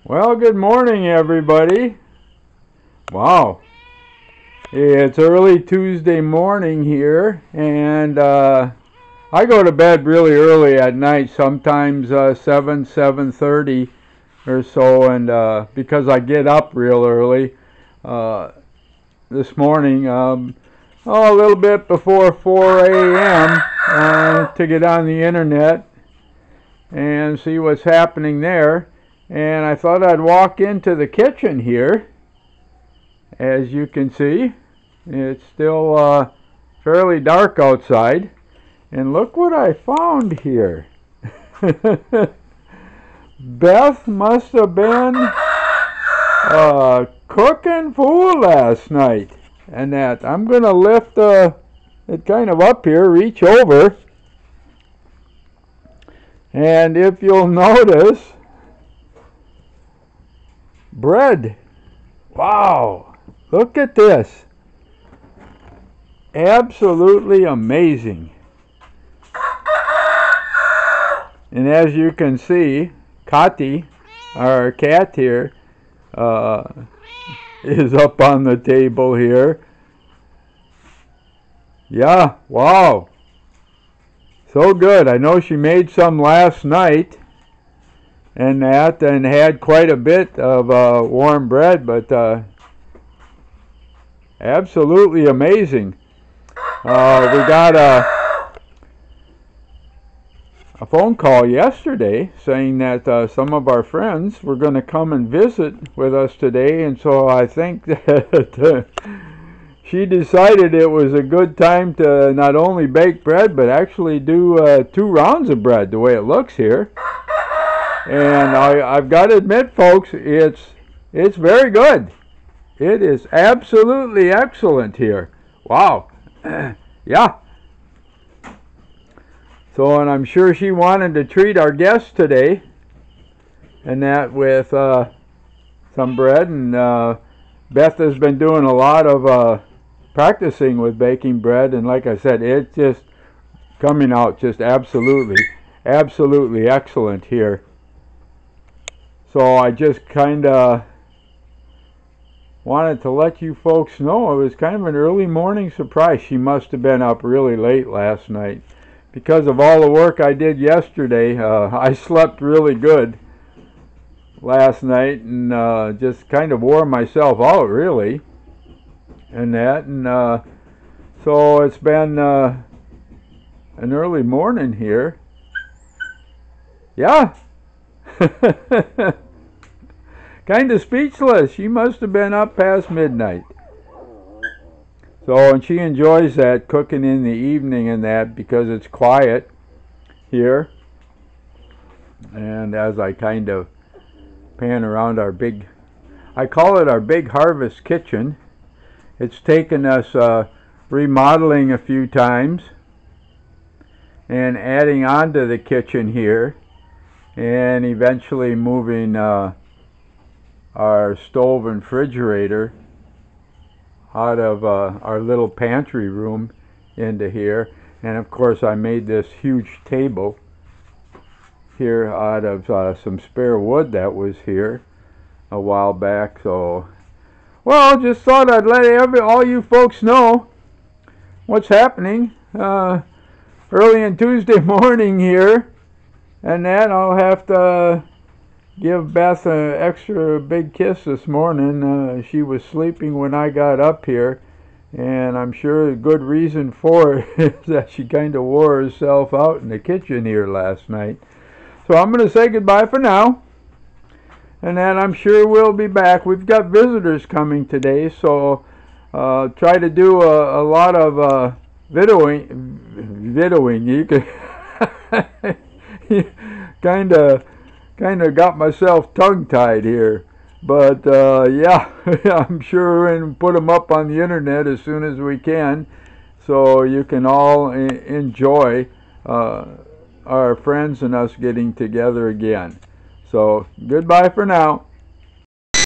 Well, good morning, everybody. Wow. It's early Tuesday morning here, and I go to bed really early at night, sometimes 7:30 or so, and because I get up real early this morning, a little bit before 4 a.m. To get on the internet and see what's happening there. And I thought I'd walk into the kitchen here. As you can see, it's still fairly dark outside. And look what I found here. Beth must have been cooking food last night. And that I'm going to lift it kind of up here, reach over. And if you'll notice, bread. Wow, look at this. Absolutely amazing. And as you can see, Kati, our cat here, is up on the table here. Yeah, wow. So good. I know she made some last night and had quite a bit of warm bread, but absolutely amazing. We got a phone call yesterday saying that some of our friends were going to come and visit with us today, and so I think that she decided it was a good time to not only bake bread but actually do 2 rounds of bread the way it looks here. And I've got to admit, folks, it's very good. It is absolutely excellent here. Wow. Yeah. So, and I'm sure she wanted to treat our guests today, and that with some bread. And Beth has been doing a lot of practicing with baking bread, and like I said, it's just coming out just absolutely excellent here. So I just kind of wanted to let you folks know it was kind of an early morning surprise. She must have been up really late last night. Because of all the work I did yesterday, I slept really good last night and just kind of wore myself out, really. And so it's been an early morning here. Yeah. Kind of speechless. She must have been up past midnight. So, and she enjoys that, cooking in the evening and that, because it's quiet here. And as I kind of pan around our big, I call it our big harvest kitchen. It's taken us remodeling a few times and adding on to the kitchen here, and eventually moving our stove and refrigerator out of our little pantry room into here. And of course I made this huge table here out of some spare wood that was here a while back. So, well, just thought I'd let all you folks know what's happening early in Tuesday morning here. And that I'll have to give Beth an extra big kiss this morning. She was sleeping when I got up here, and I'm sure a good reason for it is that she kind of wore herself out in the kitchen here last night. So I'm going to say goodbye for now, and then I'm sure we'll be back. We've got visitors coming today, so try to do a lot of videoing. You can kind of got myself tongue-tied here, but yeah, I'm sure and put them up on the internet as soon as we can, so you can all enjoy our friends and us getting together again. So goodbye for now.